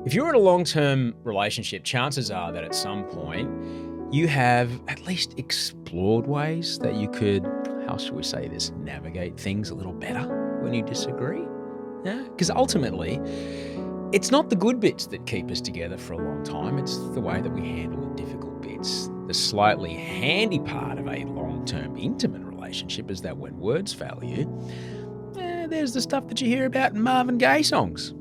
If you're in a long-term relationship, chances are that at some point you have at least explored ways that you could, how should we say this, navigate things a little better when you disagree. Yeah? Because ultimately, it's not the good bits that keep us together for a long time. It's the way that we handle the difficult bits. The slightly handy part of a long-term intimate relationship is that when words fail you, there's the stuff that you hear about in Marvin Gaye songs.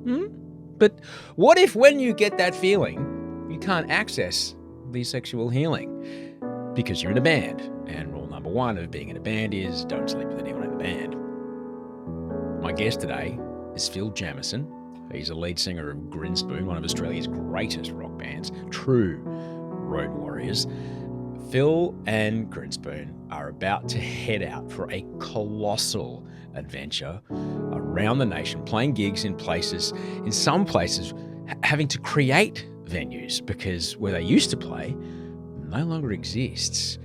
But what if when you get that feeling, you can't access the sexual healing because you're in a band? And rule number one of being in a band is don't sleep with anyone in the band. My guest today is Phil Jameson. He's a lead singer of Grinspoon, one of Australia's greatest rock bands, true road warriors. Phil and Grinspoon are about to head out for a colossal adventure around the nation, playing gigs in some places, having to create venues because where they used to play no longer exists.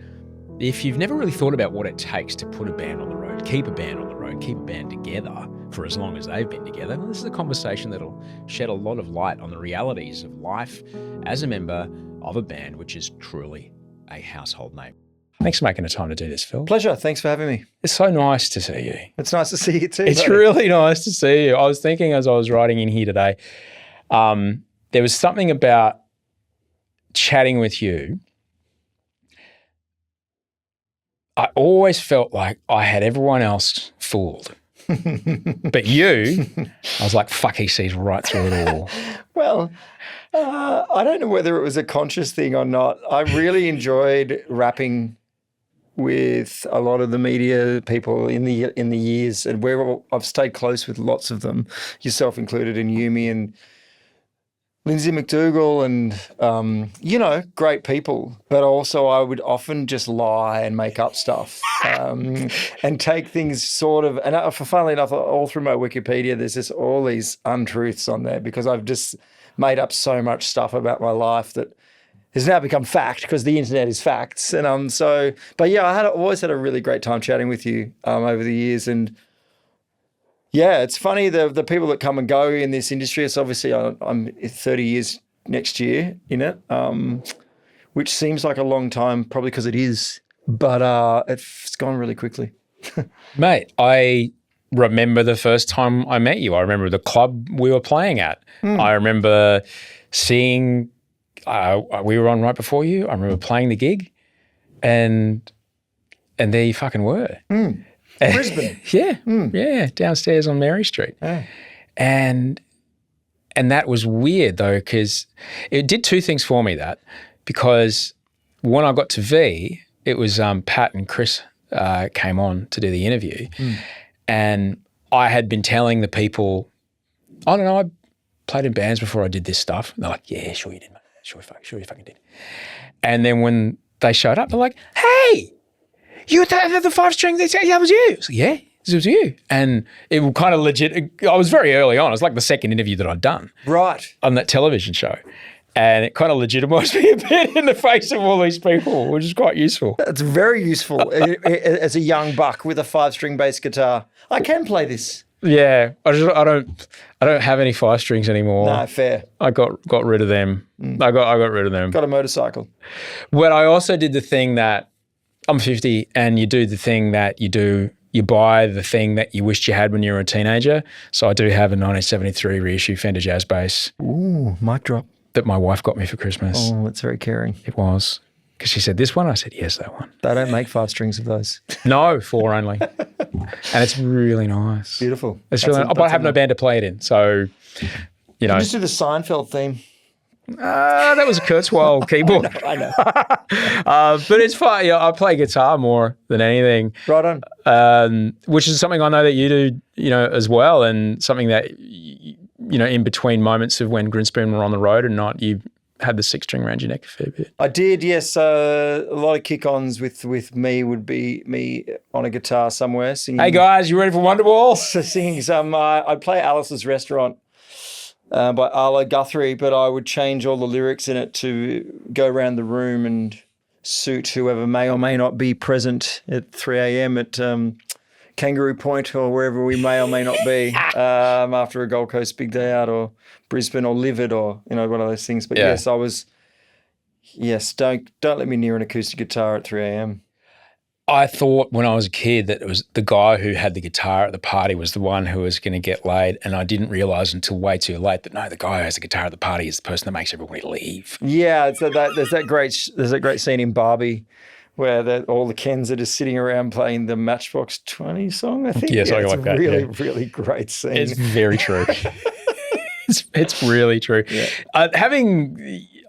If you've never really thought about what it takes to put a band on the road, keep a band on the road, keep a band together for as long as they've been together, well, this is a conversation that'll shed a lot of light on the realities of life as a member of a band, which is truly a household name. Thanks for making the time to do this, Phil. Pleasure. Thanks for having me. It's so nice to see you. It's nice to see you too. It's buddy. really nice to see you. I was thinking as I was writing in here today, there was something about chatting with you. I always felt like I had everyone else fooled. But you, I was like, fuck, he sees right through it all. Well, I don't know whether it was a conscious thing or not. I really enjoyed rapping with a lot of the media people in the years, and I've stayed close with lots of them, yourself included, and Yumi and Lindsay McDougall, and great people. But also, I would often just lie and make up stuff, and take things sort of. And funnily enough, all through my Wikipedia, there's just all these untruths on there because I've just made up so much stuff about my life that has now become fact because the internet is facts. And but yeah, I always had a really great time chatting with you over the years. And yeah, it's funny the people that come and go in this industry. It's obviously I'm 30 years next year in it, which seems like a long time, probably because it is. But it's gone really quickly. Mate, I remember the first time I met you. I remember the club we were playing at. I remember seeing, we were on right before you. I remember playing the gig and there you fucking were. Brisbane. Yeah, downstairs on Mary Street. Yeah. And that was weird though, because it did two things for me because when I got to V, it was Pat and Chris came on to do the interview. And I had been telling the people, I don't know, I played in bands before I did this stuff. And they're like, yeah, sure you did, mate. Sure you fucking did. And then when they showed up, they're like, hey, you had the 5-string, that was you. I was like, yeah, this was you. And it was kind of legit. I was very early on. It was like the second interview that I'd done. Right. On that television show. And it kind of legitimised me a bit in the face of all these people, which is quite useful. It's very useful as a young buck with a 5-string bass guitar. I can play this. Yeah, I don't have any 5 strings anymore. No, fair. I got rid of them. I got rid of them. Got a motorcycle. Well, I also did the thing that I'm 50, and you do the thing that you do. You buy the thing that you wished you had when you were a teenager. So I do have a 1973 reissue Fender Jazz bass. Ooh, mic drop. That my wife got me for Christmas. Oh, that's very caring. It was. Because she said, this one? I said, yes, that one. They don't make 5 strings of those. No, 4 only. And it's really nice. Beautiful. It's really nice. But I have no band to play it in. So, you know. You just do the Seinfeld theme. That was a Kurzweil keyboard. I know. But it's fun. Yeah, I play guitar more than anything. Right on. Which is something I know that you do, as well, and something that, in between moments of when Grinspoon were on the road and not, you had the 6-string around your neck a fair bit. I did, yes. A lot of kick-ons with me would be me on a guitar somewhere singing. Hey guys, you ready for Wonderwall? Singing some, I'd play Alice's Restaurant by Arlo Guthrie, but I would change all the lyrics in it to go around the room and suit whoever may or may not be present at 3 a.m. at Kangaroo Point or wherever we may or may not be after a Gold Coast big day out, or Brisbane or Livid, or one of those things. But yes, I was. Yes, don't let me near an acoustic guitar at 3 a.m. I thought when I was a kid that it was the guy who had the guitar at the party was the one who was going to get laid, and I didn't realise until way too late that no, the guy who has the guitar at the party is the person that makes everybody leave. Yeah, so there's that great scene in Barbie where all the Kens are just sitting around playing the Matchbox 20 song, I think. Yes, yeah, I it's like that. Really, really great scene. It's very true. it's really true. Yeah.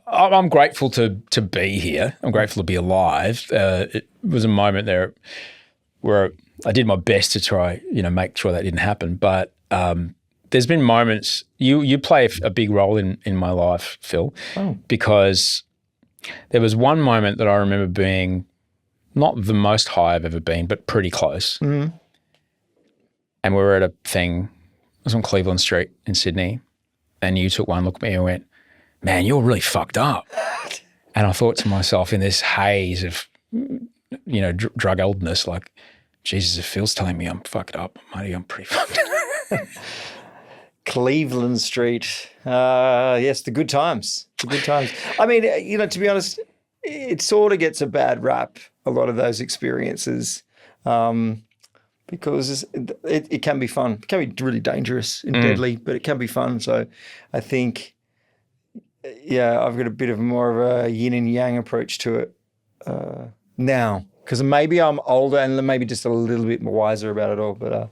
I'm grateful to be here. I'm grateful to be alive. It was a moment there where I did my best to try, make sure that didn't happen. But there's been moments. You play a big role in my life, Phil, because there was one moment that I remember being not the most high I've ever been, but pretty close. Mm-hmm. And we were at a thing. It was on Cleveland Street in Sydney, and you took one look at me and went, "Man, you're really fucked up." And I thought to myself in this haze of, drug oldness, like, Jesus, if Phil's telling me I'm fucked up, maybe I'm pretty fucked up. Cleveland Street. Yes, the good times. The good times. I mean, to be honest, it sort of gets a bad rap, a lot of those experiences, because it can be fun. It can be really dangerous and deadly, but it can be fun. So I think, I've got a bit of more of a yin and yang approach to it now, because maybe I'm older and maybe just a little bit more wiser about it all. But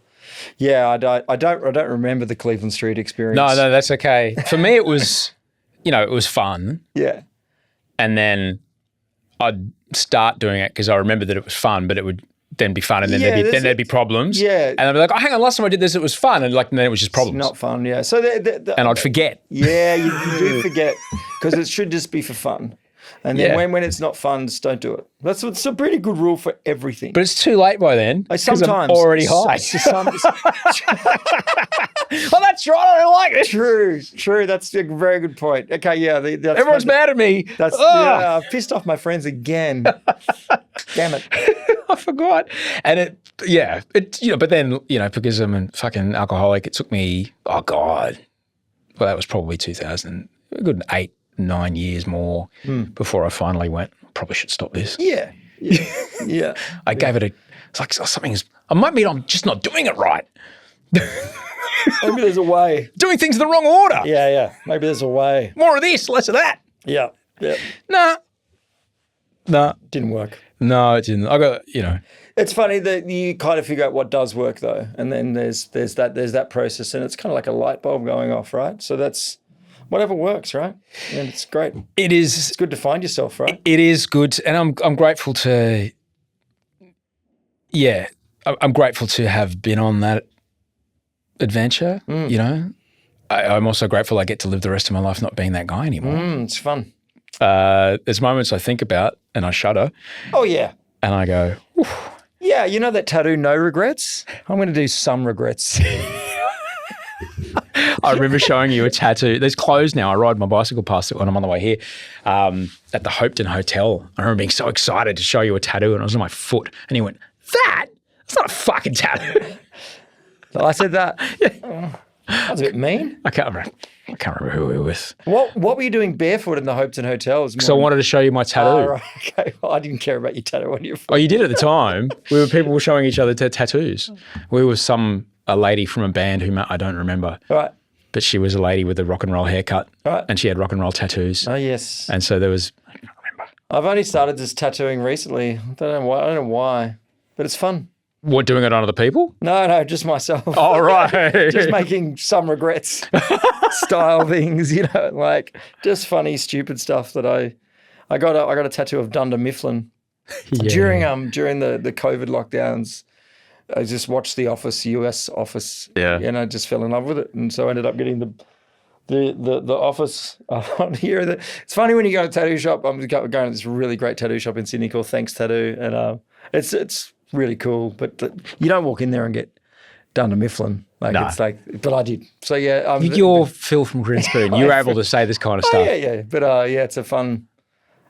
I don't remember the Cleveland Street experience. No, that's okay. For me, it was, it was fun. Yeah. And then I'd start doing it because I remember that it was fun, but it would then be fun, and then there'd be problems. Yeah. And I'd be like, "Oh, hang on, last time I did this, it was fun," and then it was just problems. It's not fun. Yeah. So and I'd forget. Yeah, you do forget, because it should just be for fun. And then when it's not fun, just don't do it. It's a pretty good rule for everything. But it's too late by then. Sometimes. I'm already high. Oh, that's right. I don't like it. True. That's a very good point. Okay, yeah. Everyone's mad at me. I've pissed off my friends again. Damn it. I forgot. And but then, because I'm a fucking alcoholic, it took me, oh God, well, that was probably 2000, a good 8-9 years more before I finally went, probably should stop this. Yeah. I gave it it's like I'm just not doing it right. Maybe there's a way. Doing things in the wrong order. Yeah. Maybe there's a way. More of this, less of that. Yeah. Nah. Didn't work. No, it didn't. I got, It's funny that you kind of figure out what does work though. And then there's that process, and it's kind of like a light bulb going off, right? So that's whatever works, right? And it's great. It is. It's good to find yourself, right? It is good. And I'm grateful to, I'm grateful to have been on that adventure, I'm also grateful I get to live the rest of my life not being that guy anymore. It's fun. There's moments I think about and I shudder. Oh, yeah. And I go, oof. Yeah, you know that tattoo, no regrets? I'm going to do some regrets. I remember showing you a tattoo. There's closed now. I ride my bicycle past it when I'm on the way here at the Hopetoun Hotel. I remember being so excited to show you a tattoo, and it was on my foot. And he went, that's not a fucking tattoo. So I said that. Yeah. That's a bit mean. I can't remember who we were with. What were you doing barefoot in the Hopetoun Hotel? So I wanted to show you my tattoo. Oh, right. Okay. Well, I didn't care about your tattoo on your foot. Oh, you did at the time. People were showing each other tattoos. We were a lady from a band who I don't remember. Right. But she was a lady with a rock and roll haircut. Right. And she had rock and roll tattoos. Oh, yes. And so there was, I can't remember. I've only started this tattooing recently. I don't know why, but it's fun. What, doing it on other people? No, just myself. Oh, right. Just making some regrets style things, like just funny, stupid stuff that I got a tattoo of Dunder Mifflin. Yeah. During the COVID lockdowns. I just watched The Office, US Office, and I just fell in love with it, and so I ended up getting the Office on here. It's funny when you go to a tattoo shop. I'm going to this really great tattoo shop in Sydney called Thanks Tattoo, and it's really cool. But you don't walk in there and get Dunder Mifflin. It's like, but I did. So yeah, you're Phil from Grinspoon. You're able to say this kind of stuff. Yeah. But it's a fun.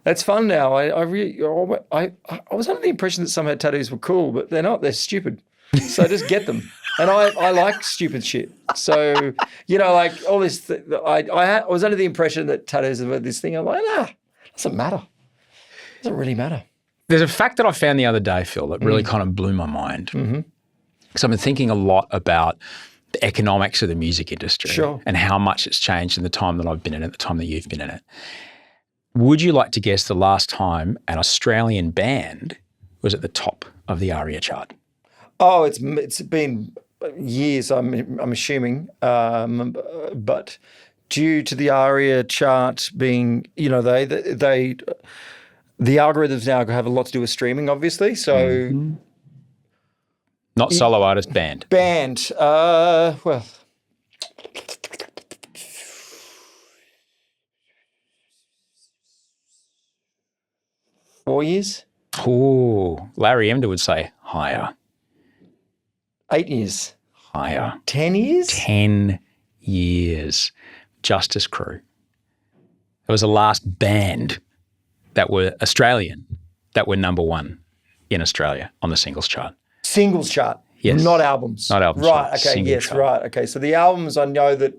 It's fun now. I was under the impression that some head tattoos were cool, but they're not. They're stupid. So just get them. And I like stupid shit. So, like all this, I was under the impression that tattoos are this thing. I'm like, nah, it doesn't matter. It doesn't really matter. There's a fact that I found the other day, Phil, that really kind of blew my mind. Because I've been thinking a lot about the economics of the music industry and how much it's changed in the time that I've been in it, the time that you've been in it. Would you like to guess the last time an Australian band was at the top of the ARIA chart? Oh, it's been years, I'm assuming, but due to the ARIA chart being, the algorithms now have a lot to do with streaming, obviously. So, not solo artist, band. Band, well, 4 years. Oh, Larry Emder would say higher. 8 years. Higher. 10 years? 10 years. Justice Crew. It was the last band that were Australian that were number one in Australia on the singles chart. Singles chart? Yes. Not albums? Not albums. Right, okay, single yes, chart. right. Okay, so the albums, I know that,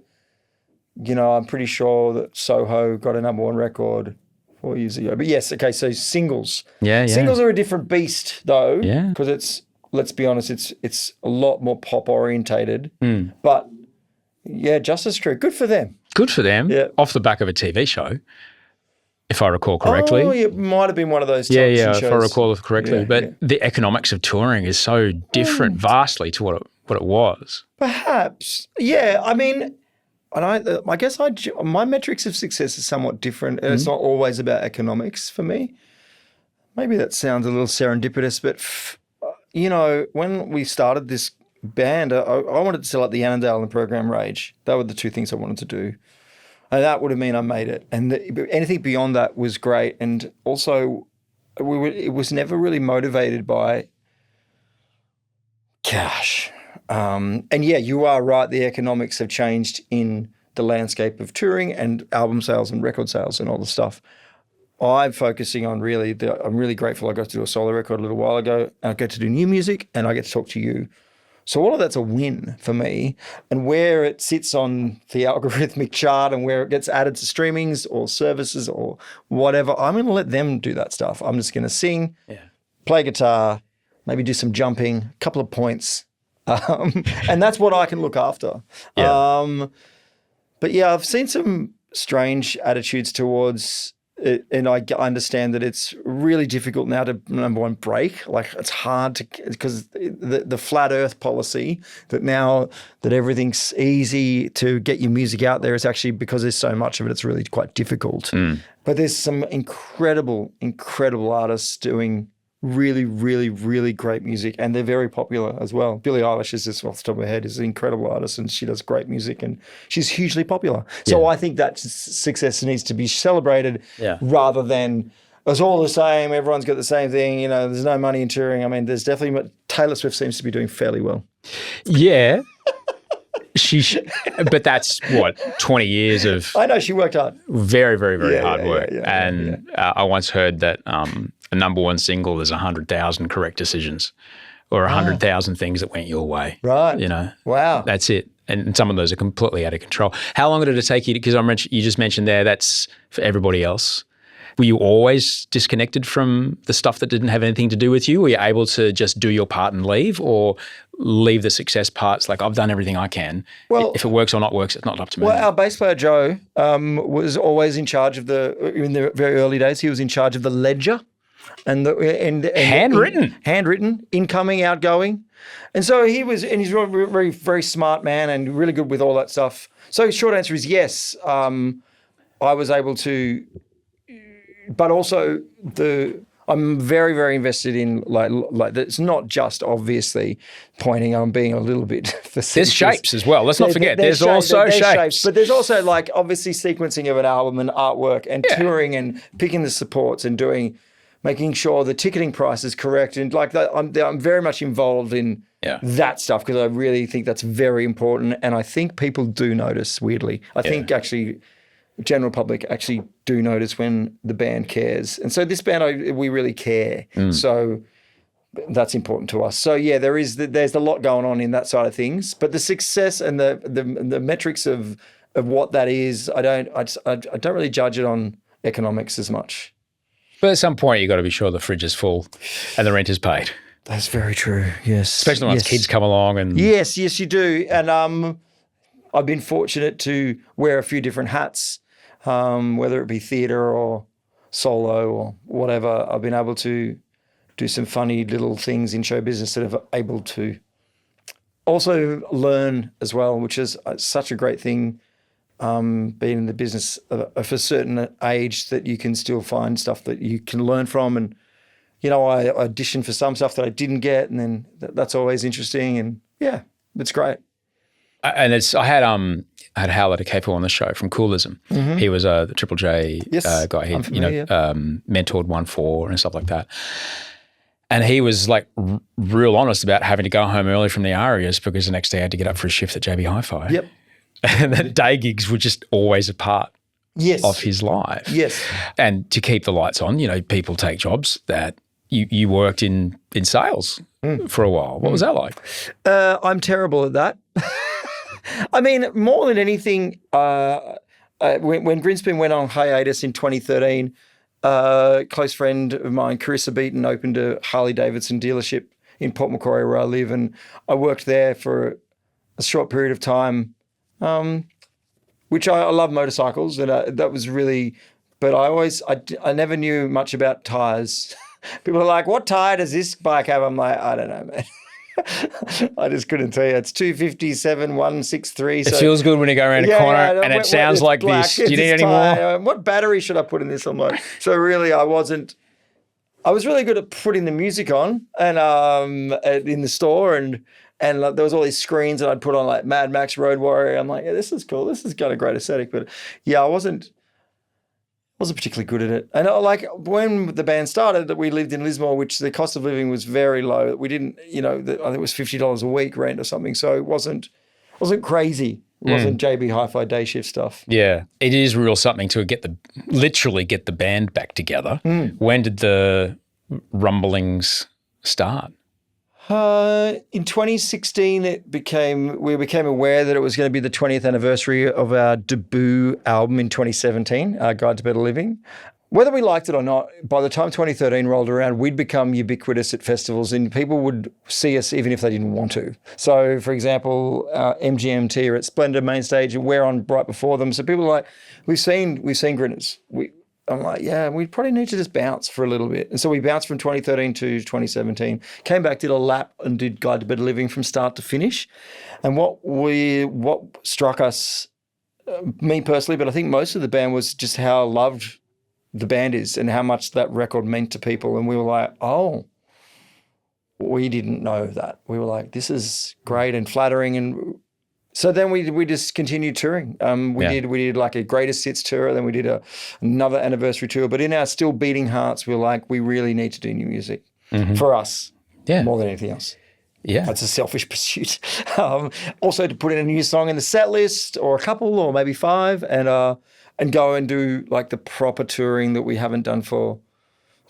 I'm pretty sure that Soho got a number one record 4 years ago. But yes, okay, so singles. Yeah. Singles are a different beast, though. Yeah. Because it's, let's be honest, it's a lot more pop orientated. But yeah, Justice Crew, good for them. Good for them. Yeah. Off the back of a TV show, if I recall correctly. Oh, it might have been one of those Yeah, television shows. if I recall correctly. Yeah, but yeah. the economics of touring is so different vastly to what it was. Perhaps. Yeah, I mean, and I guess my metrics of success are somewhat different, and it's not always about economics for me. Maybe that sounds a little serendipitous, but when we started this band, I wanted to sell at the Annandale and the Program Rage. That were the two things I wanted to do. And that would have meant I made it. And anything beyond that was great. And also, it was never really motivated by cash. And yeah, you are right. The economics have changed in the landscape of touring and album sales and record sales and all the stuff. I'm focusing on I'm really grateful I got to do a solo record a little while ago. And I get to do new music and I get to talk to you. So all of that's a win for me. And where it sits on the algorithmic chart and where it gets added to streamings or services or whatever, I'm going to let them do that stuff. I'm just going to sing, play guitar, maybe do some jumping, a couple of points. And that's what I can look after. Yeah. But yeah, I've seen some strange attitudes towards it, and I understand that it's really difficult now to, number one, break. Like it's hard to, because the flat earth policy that now that everything's easy to get your music out there is actually, because there's so much of it, it's really quite difficult. But there's some incredible artists doing really, really, really great music, and they're very popular as well. Billie Eilish is just off the top of my head, is an incredible artist, and she does great music, and she's hugely popular. So I think that success needs to be celebrated rather than it's all the same, everyone's got the same thing, there's no money in touring. I mean, there's definitely, Taylor Swift seems to be doing fairly well. Yeah. But that's 20 years of. I know, she worked hard. Very, very, very hard work. Yeah. I once heard that a number one single is 100,000 correct decisions, or 100,000 things that went your way. Right. Wow. That's it. And some of those are completely out of control. How long did it take you? Because you just mentioned there, that's for everybody else. Were you always disconnected from the stuff that didn't have anything to do with you? Were you able to just do your part and leave, or leave the success parts like, I've done everything I can? Well, if it works or not works, it's not up to me. Well, our bass player, Joe, was always in charge of in the very early days, he was in charge of the ledger. And handwritten, incoming, outgoing. And so he's a very, very, very smart man and really good with all that stuff. So short answer is yes. I was able to, but also I'm very, very invested in like it's not just obviously pointing on being a little bit facetious. There's shapes as well. Let's not forget. There's also shapes. But there's also like obviously sequencing of an album and artwork and touring and picking the supports and making sure the ticketing price is correct. And like that, I'm very much involved in that stuff because I really think that's very important. And I think people do notice, weirdly. I think actually general public actually do notice when the band cares. And so this band, we really care. So That's important to us. So yeah, there's a lot going on in that side of things. But the success and the metrics of what that is, I don't really judge it on economics as much. But at some point, you've got to be sure the fridge is full and the rent is paid. That's very true. Yes, especially once kids come along. And yes, you do. And I've been fortunate to wear a few different hats, whether it be theatre or solo or whatever. I've been able to do some funny little things in show business that have able to also learn as well, which is such a great thing, being in the business of a certain age that you can still find stuff that you can learn from. And, I auditioned for some stuff that I didn't get, and then that's always interesting. And yeah, it's great. And I had Howard Akapo on the show from Coolism. Mm-hmm. He was the Triple J guy. He mentored 1-4 and stuff like that. And he was like real honest about having to go home early from the Arias because the next day I had to get up for a shift at JB Hi-Fi. Yep. And the day gigs were just always a part of his life. Yes. And to keep the lights on, people take jobs that you worked in sales for a while. What was that like? I'm terrible at that. I mean, more than anything, when Grinspoon went on hiatus in 2013, a close friend of mine, Carissa Beaton, opened a Harley-Davidson dealership in Port Macquarie where I live, and I worked there for a short period of time, which I love motorcycles, and that was really, but I never knew much about tyres. People are like, what tyre does this bike have? I'm like, I don't know, man. I just couldn't tell you. It's 257 163. It feels good when you go around a corner and it sounds like black. This. Do you need any more? What battery should I put in this? I'm like, so really I was really good at putting the music on and in the store and there was all these screens that I'd put on like Mad Max Road Warrior. I'm like, yeah, this is cool. This has got a great aesthetic. But yeah, I wasn't particularly good at it. And like when the band started, that we lived in Lismore, which the cost of living was very low. We didn't, I think it was $50 a week rent or something. So it wasn't crazy. It wasn't JB Hi-Fi day shift stuff. Yeah, it is real something to literally get the band back together. When did the rumblings start? In 2016, we became aware that it was going to be the 20th anniversary of our debut album in 2017, Our Guide to Better Living. Whether we liked it or not, by the time 2013 rolled around, we'd become ubiquitous at festivals and people would see us even if they didn't want to. So, for example, MGMT are at Splendor main stage and we're on right before them. So people are like, we've seen Grinners. I'm like, yeah, we probably need to just bounce for a little bit. And so we bounced from 2013 to 2017, came back, did a lap and did Guide to Better Living from start to finish. And what struck us, me personally, but I think most of the band, was just how loved the band is and how much that record meant to people. And we were like, oh, we didn't know that. We were like, this is great and flattering. And so then we just continued touring. We did like a greatest hits tour, then we did another anniversary tour. But in our still beating hearts, we were like, we really need to do new music for us, more than anything else. Yeah, that's a selfish pursuit. Also, to put in a new song in the set list, or a couple, or maybe 5, and go and do like the proper touring that we haven't done for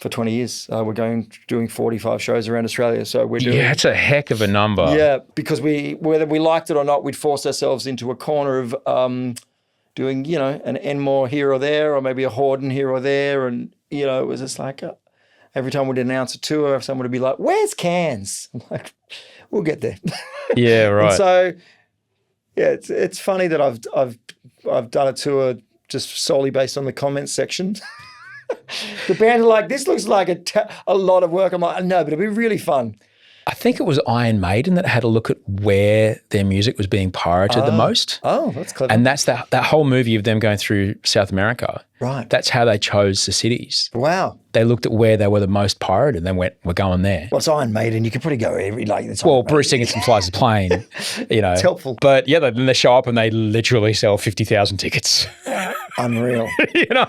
20 years. We're doing 45 shows around Australia. So we're doing... Yeah, it's a heck of a number. Yeah, because whether we liked it or not, we'd forced ourselves into a corner of doing, an Enmore here or there, or maybe a Horden here or there. And, it was just like every time we'd announce a tour, someone would be like, where's Cairns? I'm like, we'll get there. Yeah, right. And so, yeah, it's funny that I've done a tour just solely based on the comments section. The band are like, this looks like a lot of work. I'm like, no, but it'd be really fun. I think it was Iron Maiden that had a look at where their music was being pirated the most. Oh, that's clever. And that's that whole movie of them going through South America. Right. That's how they chose the cities. Wow. They looked at where they were the most pirated and then went, we're going there. Well, it's Iron Maiden. You could probably go every, Bruce Dickinson flies the plane, It's helpful. But yeah, then they show up and they literally sell 50,000 tickets. Unreal. You know?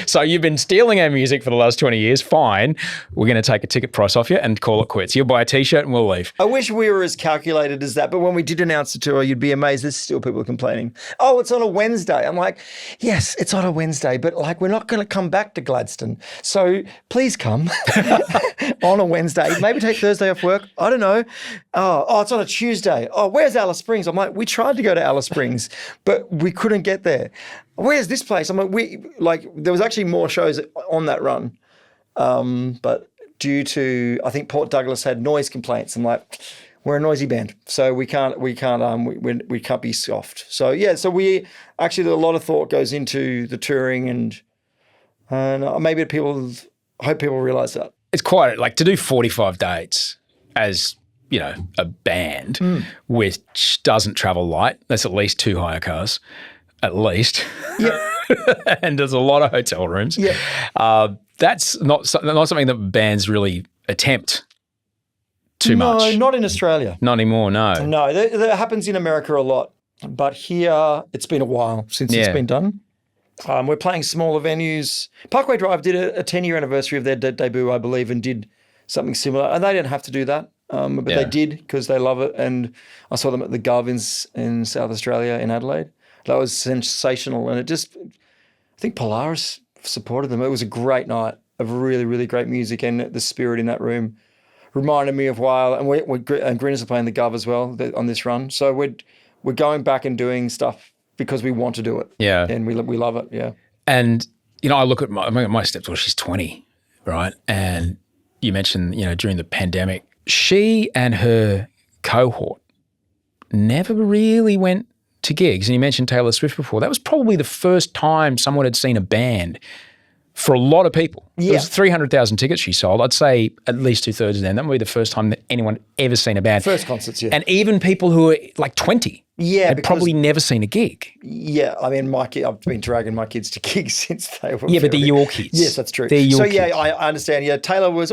So you've been stealing our music for the last 20 years. Fine. We're going to take a ticket price off you and call it quits. You'll buy a T-shirt and we'll leave. I wish we were as calculated as that, but when we did announce the tour, you'd be amazed. There's still people complaining. Oh, it's on a Wednesday. I'm like, yes, it's on a Wednesday, but like we're not going to come back to Gladstone. So please come on a Wednesday. Maybe take Thursday off work. I don't know. Oh, it's on a Tuesday. Oh, where's Alice Springs? I'm like, we tried to go to Alice Springs, but we couldn't get there. Where's this place? I'm like, there was actually more shows on that run, but due to, I think Port Douglas had noise complaints. I'm like, we're a noisy band, so we can't be soft. So yeah, so we actually, a lot of thought goes into the touring, and maybe I hope people realize that. It's quite like to do 45 dates as, you know, a band which doesn't travel light. That's at least 2 hire cars, at least. Yeah. And there's a lot of hotel rooms. Yeah. That's not something that bands really attempt too much. No, not in Australia. Not anymore, no. No, that happens in America a lot. But here, it's been a while since it's been done. We're playing smaller venues. Parkway Drive did a 10-year anniversary of their debut, I believe, and did something similar. And they didn't have to do that, but they did because they love it. And I saw them at the Garvins in South Australia in Adelaide. That was sensational. And I think Polaris supported them. It was a great night of really, really great music, and the spirit in that room reminded me of Wild. And Grinners are playing the Gov as well on this run. So we're going back and doing stuff because we want to do it. Yeah. And we love it, yeah. And, you know, I look at my stepdaughter, she's 20, right? And you mentioned, you know, during the pandemic, she and her cohort never really went to gigs. And you mentioned Taylor Swift before. That was probably the first time someone had seen a band for a lot of people. Yeah. It was 300,000 tickets she sold. I'd say at least 2/3 of them. That would be the first time that anyone had ever seen a band. First concerts, yeah. And even people who were like 20 had probably never seen a gig. Yeah, I mean, I've been dragging my kids to gigs since they were but they're your kids. Yes, that's true. They're your kids. Yeah, I understand. Yeah, Taylor was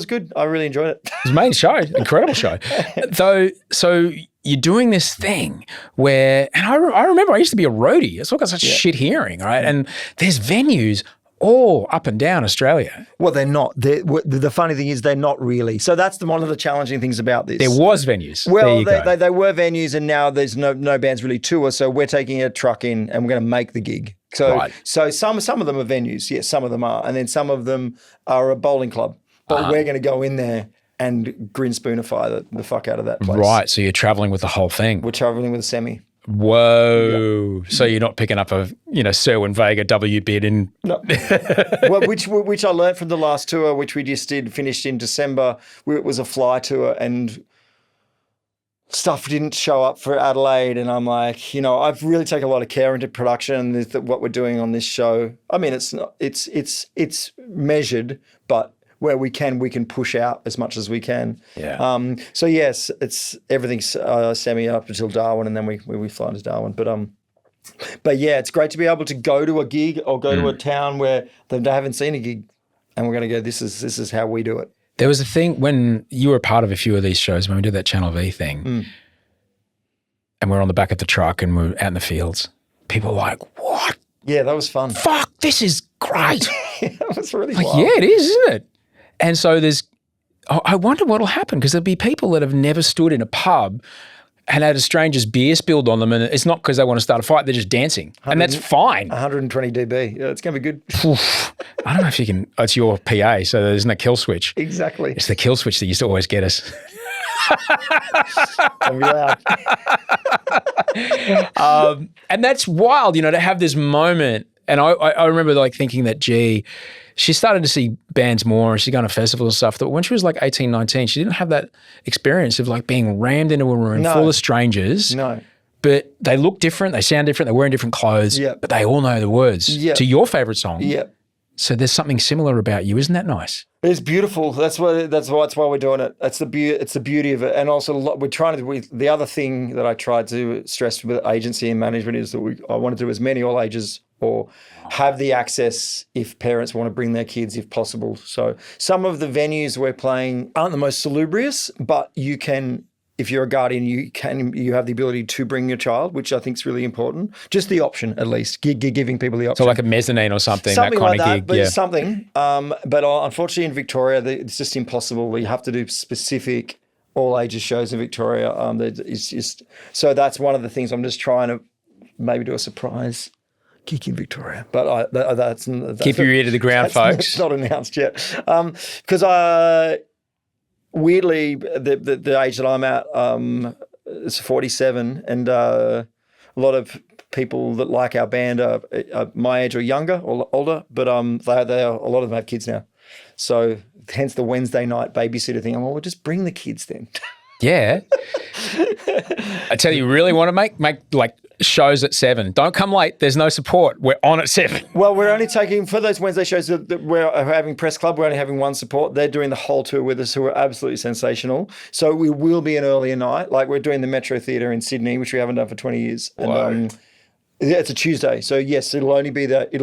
good. I really enjoyed it. It was a main show, incredible show. So you're doing this thing where, and I remember I used to be a roadie. It's all got such shit hearing, right? And there's venues all up and down Australia. Well, they're not. The funny thing is they're not really. So that's one of the challenging things about this. There was venues. Well, they were venues, and now there's no bands really tour. So we're taking a truck in and we're going to make the gig. So some of them are venues. Yes, some of them are. And then some of them are a bowling club. But we're going to go in there and Grinspoonify the fuck out of that place. Right. So you're traveling with the whole thing. We're traveling with a semi. Whoa. Yeah. So you're not picking up a, Selwyn Vega W bid in. No. Well, which I learned from the last tour, which we just finished in December. It was a fly tour and stuff didn't show up for Adelaide. And I'm like, I've really taken a lot of care into production and what we're doing on this show. I mean, it's measured, but where we can push out as much as we can. Yeah. So yes, everything's semi up until Darwin, and then we fly into Darwin. But yeah, it's great to be able to go to a gig or go to a town where they haven't seen a gig, and we're going to go. This is how we do it. There was a thing when you were a part of a few of these shows when we did that Channel V thing, and we're on the back of the truck and we're out in the fields. People were like, "What? Yeah, that was fun. Fuck, this is great." That was really like, wild. yeah, it is, isn't it? And so I wonder what'll happen, because there'll be people that have never stood in a pub and had a stranger's beer spilled on them, and it's not because they want to start a fight, they're just dancing. And that's fine. 120 dB. Yeah, it's going to be good. I don't know if you can, it's your PA, so there isn't a kill switch. Exactly. It's the kill switch that used to always get us. Don't be loud. And that's wild, to have this moment. And I remember thinking that, gee, she started to see bands more and she's going to festivals and stuff. But when she was 18, 19, she didn't have that experience of being rammed into a room full of strangers. No. But they look different, they sound different, they're wearing different clothes, but they all know the words to your favourite song. Yeah. So there's something similar about you. Isn't that nice? It's beautiful. That's why we're doing it. It's the beauty of it. And also we're trying to the other thing that I tried to stress with agency and management is that I want to do as many all ages or have the access if parents want to bring their kids if possible. So some of the venues we're playing aren't the most salubrious, but you can if you're a guardian, you have the ability to bring your child, which I think is really important. Just the option, at least, giving people the option. So like a mezzanine or something, that kind like of that, gig. But Yeah. something. But unfortunately in Victoria, it's just impossible. You have to do specific all ages shows in Victoria. It's just, so that's one of the things I'm just trying to maybe do a surprise gig in Victoria. But that's Keep your ear to the ground, folks. It's not announced yet. Because weirdly, the age that I'm at is 47, and a lot of people that like our band are my age or younger or older, but they are, a lot of them have kids now. So hence the Wednesday night babysitter thing. Well, we'll just bring the kids then. Yeah. I tell you really want to make like shows at 7. Don't come late. There's no support. We're on at 7. Well, we're only taking, for those Wednesday shows that we're having press club, we're only having one support. They're doing the whole tour with us, who are absolutely sensational. So we will be an earlier night. Like we're doing the Metro Theatre in Sydney, which we haven't done for 20 years. And yeah, it's a Tuesday. So yes, it'll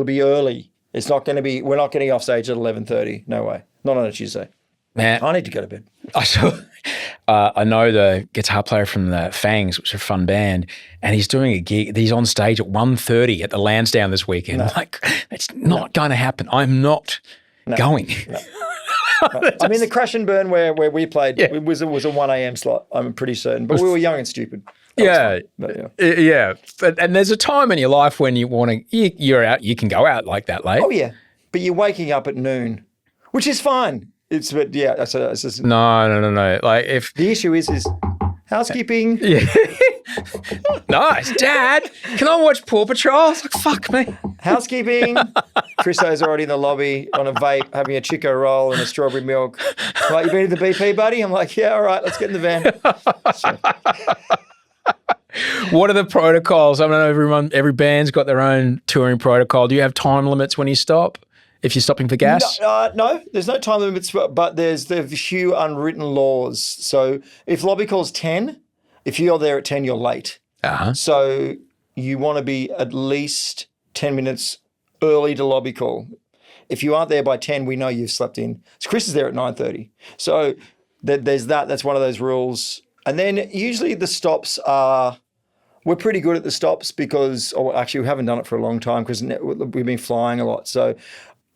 be early. It's not going to be, we're not getting off stage at 11:30. No way. Not on a Tuesday. Man, I need to go to bed. I know the guitar player from the Fangs, which is a fun band, and he's doing a gig. He's on stage at 1:30 at the Lansdowne this weekend. I'm like, it's not going to happen. I'm not going. I mean, the Crash and Burn where we played, it was a 1 a.m. slot, I'm pretty certain. But we were young and stupid. Yeah. And there's a time in your life when you want to, you're out, you can go out like that late. Oh, yeah. But you're waking up at noon, which is fine. It's just, No. Like if the issue is housekeeping. Yeah. Nice, Dad. Can I watch Paw Patrol? It's like, fuck me. Housekeeping. Christo's already in the lobby on a vape, having a Chico roll and a strawberry milk. Like, you been to the BP, buddy? I'm like, yeah, all right, let's get in the van. What are the protocols? I know every band's got their own touring protocol. Do you have time limits when you stop? If you're stopping for gas? No, there's no time limits, but there's a few unwritten laws. So if lobby call's 10, if you're there at 10, you're late. Uh-huh. So you want to be at least 10 minutes early to lobby call. If you aren't there by 10, we know you've slept in. So Chris is there at 9:30. So there's that. That's one of those rules. And then usually the stops are, we're pretty good at the stops because, actually we haven't done it for a long time because we've been flying a lot. So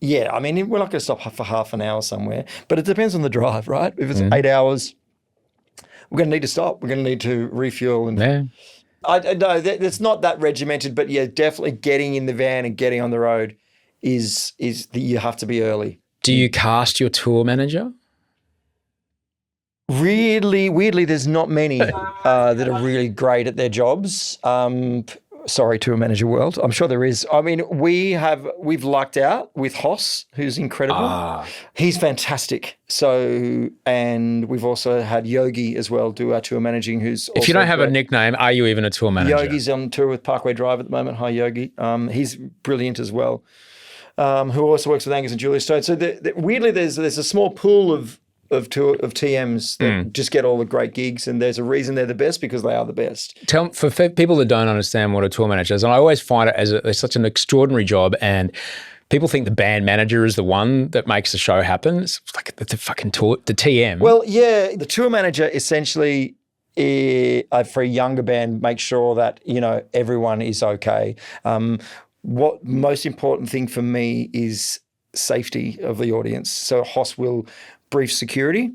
yeah, I mean, we're not going to stop for half an hour somewhere, but it depends on the drive, right? If it's 8 hours, we're going to need to stop. We're going to need to refuel. And no, it's not that regimented, but yeah, definitely getting in the van and getting on the road is you have to be early. Do you cast your tour manager? Weirdly, there's not many that are really great at their jobs. Sorry, tour manager world. I'm sure there is. I mean, we've lucked out with Hoss, who's incredible. He's fantastic. So, and we've also had Yogi as well do our tour managing. Who's if you don't have a nickname, are you even a tour manager? Yogi's on tour with Parkway Drive at the moment. Hi, Yogi. He's brilliant as well. Who also works with Angus and Julia Stone. So weirdly, there's a small pool of TMs that just get all the great gigs, and there's a reason they're the best because they are the best. For people that don't understand what a tour manager is, and I always find it as such an extraordinary job, and people think the band manager is the one that makes the show happen. It's like the fucking tour, the TM. Well, yeah, the tour manager essentially, for a younger band, makes sure that everyone is okay. What most important thing for me is safety of the audience. So Hoss will brief security,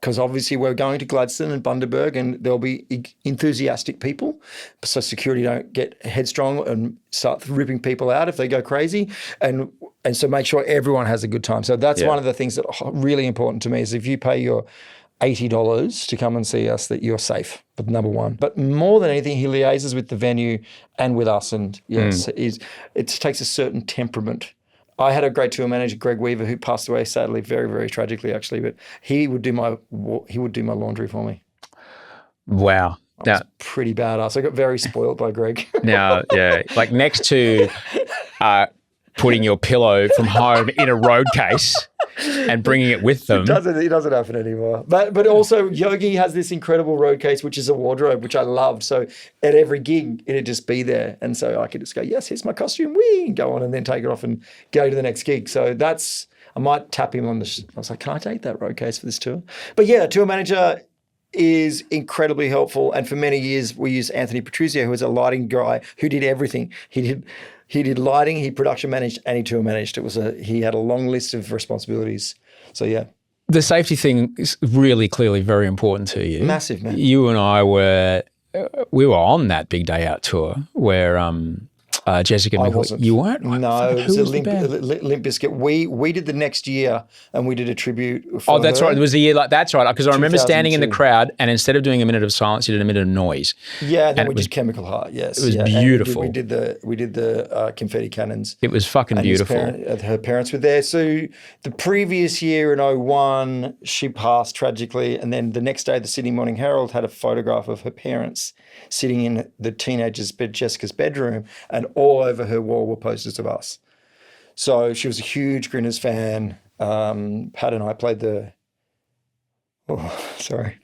because obviously we're going to Gladstone and Bundaberg and there'll be enthusiastic people. So security don't get headstrong and start ripping people out if they go crazy. And so make sure everyone has a good time. So that's one of the things that are really important to me is if you pay your $80 to come and see us, that you're safe, but number one. But more than anything, he liaises with the venue and with us. And yes, it takes a certain temperament. I had a great tour manager, Greg Weaver, who passed away sadly, very, very tragically actually, but he would do my laundry for me. Wow. Now, pretty badass. I got very spoiled by Greg. Now, yeah, like next to putting your pillow from home in a road case and bringing it with them. It doesn't happen anymore. But also Yogi has this incredible road case, which is a wardrobe, which I loved. So at every gig, it'd just be there. And so I could just go, yes, here's my costume, and go on and then take it off and go to the next gig. So I might tap him on I was like, can I take that road case for this tour? But yeah, tour manager is incredibly helpful. And for many years, we used Anthony Petruzio, who was a lighting guy who did everything. He did lighting, he production managed, and he tour managed. He had a long list of responsibilities. So yeah. The safety thing is really clearly very important to you. Massive, man. You and I were on that Big Day Out tour where Jessica, I wasn't. You weren't? No, it was Who a was the band? Limp Bizkit. We did the next year, and we did a tribute. Oh, that's right. It was a year like that's right. Because I remember standing in the 2002. crowd, and instead of doing a minute of silence, you did a minute of noise. Yeah, and then And we it was- did Chemical Heart. Yes, it was yeah. beautiful. And we did the confetti cannons. It was fucking And beautiful. her parents were there. So the previous year in 2001, she passed tragically. And then the next day, the Sydney Morning Herald had a photograph of her parents sitting in the teenager's bed, Jessica's bedroom, and all over her wall were posters of us. So she was a huge Grinners fan. Pat and I played the... Oh, sorry.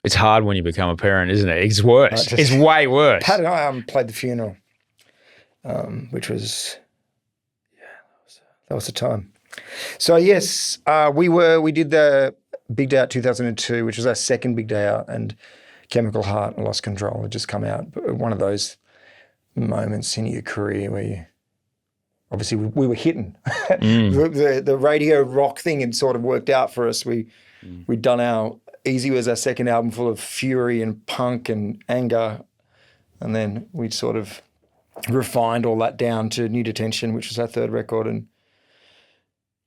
It's hard when you become a parent, isn't it? It's worse. just- It's way worse. Pat and I played the funeral, which was, that was the time. So yes, we did the Big Day Out 2002, which was our second Big Day Out, and Chemical Heart and Lost Control had just come out. But one of those moments in your career where you, obviously we were hitting. The radio rock thing had sort of worked out for us. We'd done Easy was our second album, full of fury and punk and anger. And then we'd sort of refined all that down to New Detention, which was our third record. And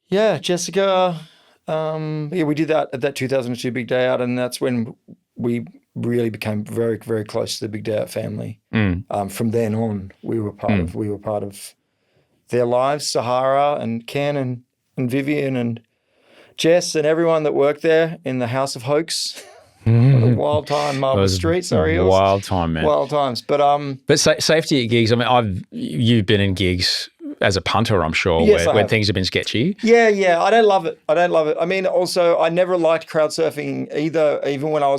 yeah, Jessica, we did that at that 2002 Big Day Out. And that's when we really became very, very close to the Big Day Out family. From then on, we were part of their lives, Sahara and Ken and Vivian and Jess and everyone that worked there in the House of Hoax. What a wild time, Marble Street, sorry. Wild time, man. Wild times. But safety at gigs, I mean, you've been in gigs as a punter, I'm sure, Yes, I where have. things have been sketchy. yeah, I don't love it. I mean, also, I never liked crowd surfing either. Even when I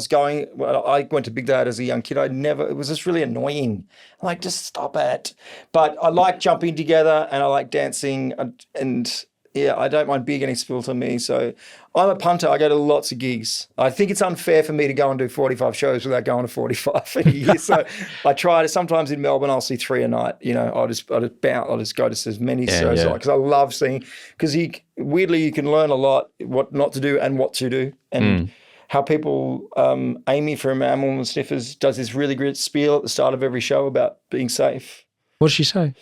went to Big Day Out as a young kid, it was just really annoying. Like, just stop it. But I like jumping together and I like dancing and yeah, I don't mind beer getting spilled on me. So I'm a punter. I go to lots of gigs. I think it's unfair for me to go and do 45 shows without going to 45 in a year. So I try to, sometimes in Melbourne, I'll see 3 a night. You know, I'll just go to as many shows because I love seeing, because weirdly you can learn a lot what not to do and what to do. And how people, Amy from Amel and Sniffers does this really great spiel at the start of every show about being safe. What did she say?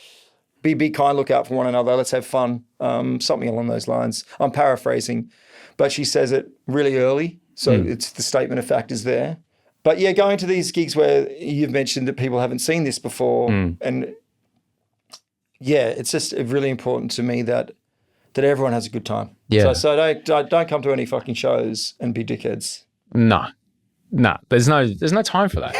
Be kind, look out for one another, let's have fun, something along those lines. I'm paraphrasing, but she says it really early, so it's the statement of fact is there. But yeah, going to these gigs where you've mentioned that people haven't seen this before, and yeah, it's just really important to me that everyone has a good time. Yeah. So don't come to any fucking shows and be dickheads. No, there's no time for that.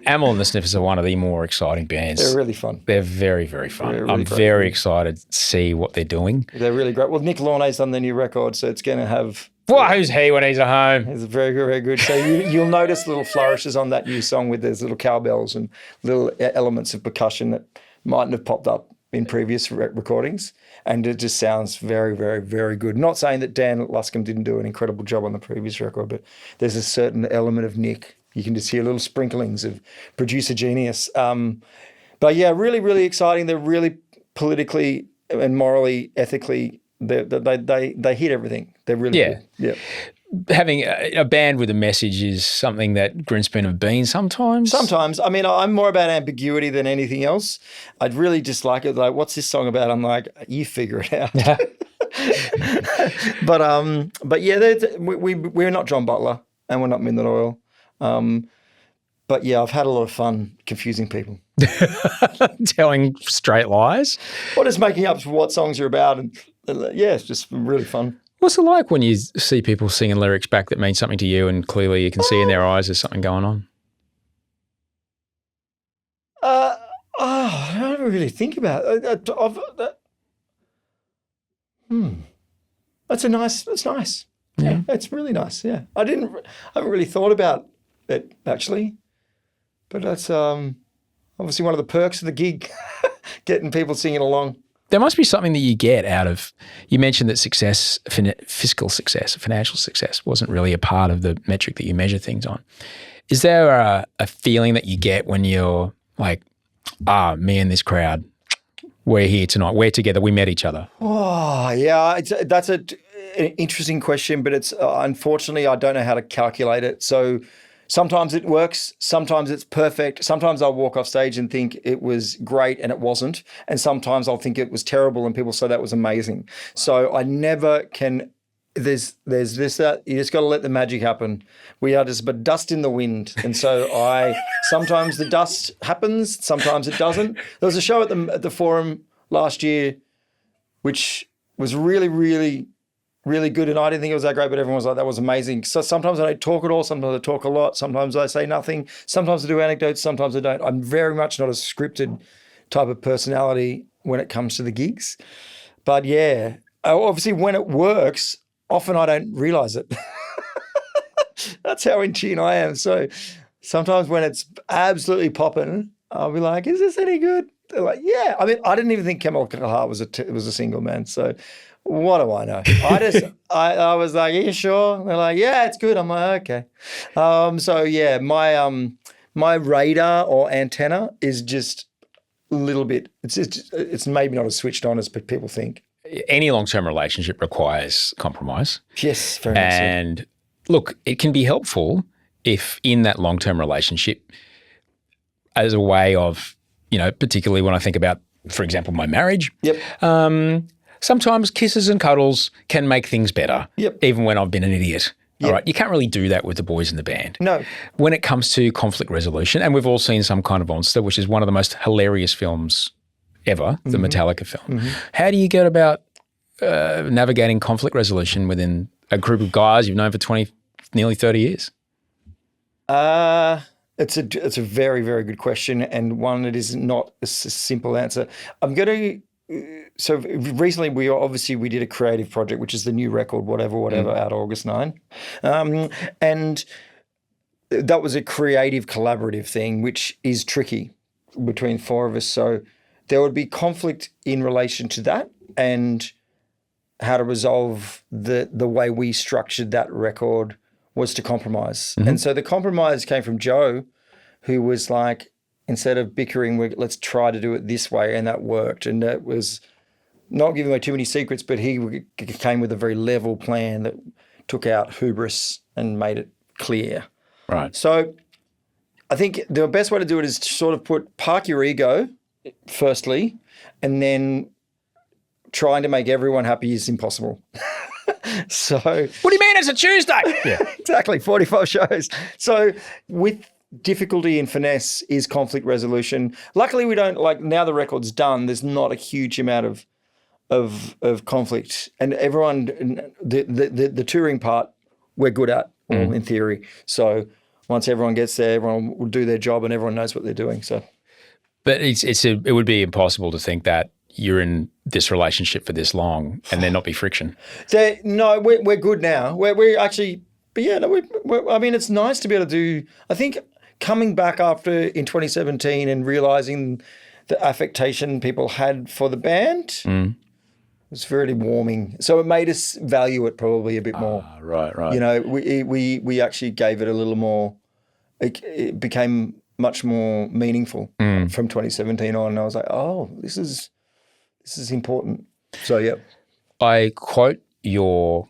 Amel and the Sniffers are one of the more exciting bands. They're really fun. They're very, very fun. They're really I'm great. very excited to see what they're doing. They're really great. Well, Nick Launay's done their new record, so it's going to have... Well, who's he when he's at home? It's very, very good. So you'll notice little flourishes on that new song with those little cowbells and little elements of percussion that mightn't have popped up in previous recordings. And it just sounds very, very, very good. Not saying that Dan Luscombe didn't do an incredible job on the previous record, but there's a certain element of Nick. You can just hear little sprinklings of producer genius. But yeah, really, really exciting. They're really politically and morally, ethically, they hit everything. They're really good. Yeah. Having a band with a message is something that Grinspoon have been sometimes. Sometimes. I mean, I'm more about ambiguity than anything else. I'd really dislike it. Like, what's this song about? I'm like, you figure it out. But yeah, we're not John Butler and we're not Midnight Oil. But yeah, I've had a lot of fun confusing people. Telling straight lies. Or just making up what songs are about. And yeah, it's just really fun. What's it like when you see people singing lyrics back that mean something to you and clearly you can see in their eyes there's something going on? I don't really think about it. That's nice. Yeah, it's really nice. Yeah, I haven't really thought about it actually, but that's obviously one of the perks of the gig, getting people singing along. there must be something that you get out of, you mentioned that success, fiscal success, financial success wasn't really a part of the metric that you measure things on. Is there a feeling that you get when you're like, me and this crowd, we're here tonight, we're together, we met each other? Oh, yeah, that's an interesting question, but it's unfortunately I don't know how to calculate it. So sometimes it works, sometimes it's perfect. Sometimes I'll walk off stage and think it was great and it wasn't. And sometimes I'll think it was terrible and people say that was amazing. So I never can, there's this, that, you just got to let the magic happen. We are just but dust in the wind. And so sometimes the dust happens, sometimes it doesn't. There was a show at the Forum last year, which was really, really, really good. And I didn't think it was that great, but everyone was like, that was amazing. So sometimes I don't talk at all. Sometimes I talk a lot. Sometimes I say nothing. Sometimes I do anecdotes. Sometimes I don't. I'm very much not a scripted type of personality when it comes to the gigs. But yeah, obviously when it works, often I don't realize it. That's how in tune I am. So sometimes when it's absolutely popping, I'll be like, is this any good? They're like, yeah. I mean, I didn't even think Kemal Kahar was a single man. So what do I know? I was like, are you sure? They're like, yeah, it's good. I'm like, okay. So yeah, my radar or antenna is just a little bit, it's maybe not as switched on as people think. Any long-term relationship requires compromise. Yes, very much so. And look, it can be helpful if in that long-term relationship as a way of, particularly when I think about, for example, my marriage. Yep. Sometimes kisses and cuddles can make things better, yep, even when I've been an idiot. Yep. All right, you can't really do that with the boys in the band. No. When it comes to conflict resolution, and we've all seen Some Kind of Monster, which is one of the most hilarious films ever, the Metallica film. Mm-hmm. How do you get about navigating conflict resolution within a group of guys you've known for nearly 30 years? It's a very, very good question, and one that is not a simple answer. So recently we did a creative project, which is the new record, whatever, out August 9. And that was a creative collaborative thing, which is tricky between four of us. So there would be conflict in relation to that and how to resolve the way we structured that record was to compromise. Mm-hmm. And so the compromise came from Joe, who was like, instead of bickering, let's try to do it this way. And that worked. And that was not giving away too many secrets, but he came with a very level plan that took out hubris and made it clear. Right. So I think the best way to do it is to sort of park your ego firstly, and then trying to make everyone happy is impossible. So what do you mean it's a Tuesday? Yeah, exactly. 45 shows. So with difficulty and finesse is conflict resolution. Luckily, we don't now the record's done. There's not a huge amount of conflict, and everyone the touring part we're good at, in theory. So once everyone gets there, everyone will do their job, and everyone knows what they're doing. So, but it would be impossible to think that you're in this relationship for this long and there not be friction. No, we're good now. We're actually, but yeah, no, I mean, it's nice to be able to do. I think coming back after in 2017 and realizing the affectation people had for the band was very warming. So it made us value it probably a bit more. Right. We actually gave it a little more. It became much more meaningful from 2017 on. And I was like, oh, this is important. So, yeah. I quote your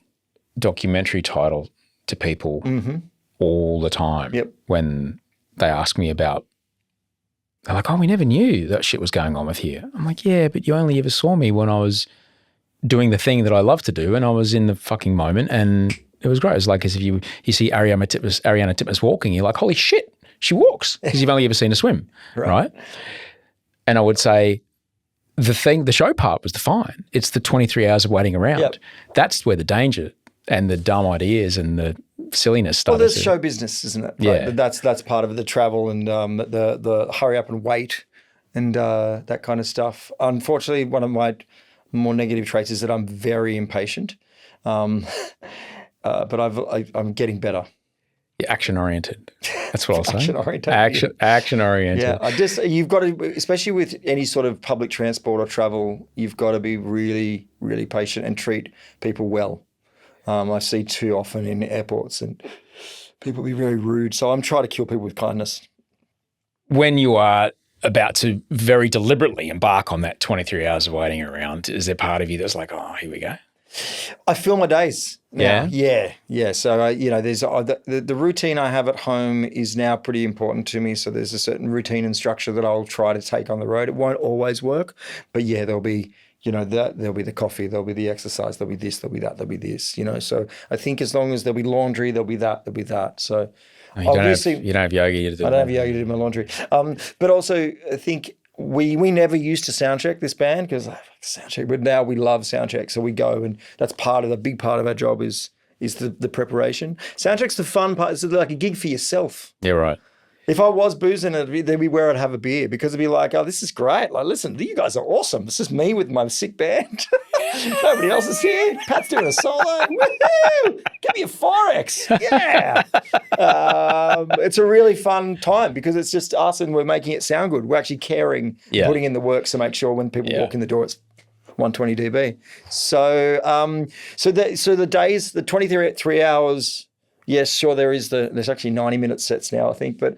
documentary title to people all the time when they ask me about, they're like, oh, we never knew that shit was going on with you. I'm like, yeah, but you only ever saw me when I was doing the thing that I love to do and I was in the fucking moment and it was great. It's like as if you see Ariana Titmus walking, you're like, holy shit, she walks because you've only ever seen her swim, right? And I would say, the show part was fine. It's the 23 hours of waiting around. Yep. That's where the danger and the dumb ideas and the silliness started. Well, there's show business, isn't it? Yeah. Right? That's part of it, the travel and the hurry up and wait and that kind of stuff. Unfortunately, one of my more negative traits is that I'm very impatient, but I'm getting better. You're action oriented. That's what I'll say. Action oriented. Action oriented. Yeah, you've got to, especially with any sort of public transport or travel, you've got to be really, really patient and treat people well. I see too often in airports and people be very rude. So I'm trying to kill people with kindness. When you are about to very deliberately embark on that 23 hours of waiting around, is there part of you that's like, oh, here we go? I fill my days now. Yeah? Yeah. So, there's the routine I have at home is now pretty important to me. So there's a certain routine and structure that I'll try to take on the road. It won't always work, but yeah, there'll be, there'll be the coffee, there'll be the exercise, there'll be this, there'll be that, there'll be this, So I think as long as there'll be laundry, there'll be that. So you don't have yoga to do. I don't have yoga to do my laundry. But also I think we never used to sound check this band because sound check, but now we love sound check. So we go, and that's a big part of our job is the preparation. Sound check's the fun part. It's like a gig for yourself. Yeah, right. If I was boozing, there'd be where I'd have a beer because it'd be like, oh, this is great. Like, listen, you guys are awesome. This is me with my sick band. Nobody else is here. Pat's doing a solo. Woohoo! Give me a 4X. Yeah. It's a really fun time because it's just us and we're making it sound good. We're actually caring, putting in the work to make sure when people walk in the door, it's 120 dB. So, the days, the 23 hours. Yes, sure. There's actually 90-minute sets now, I think, but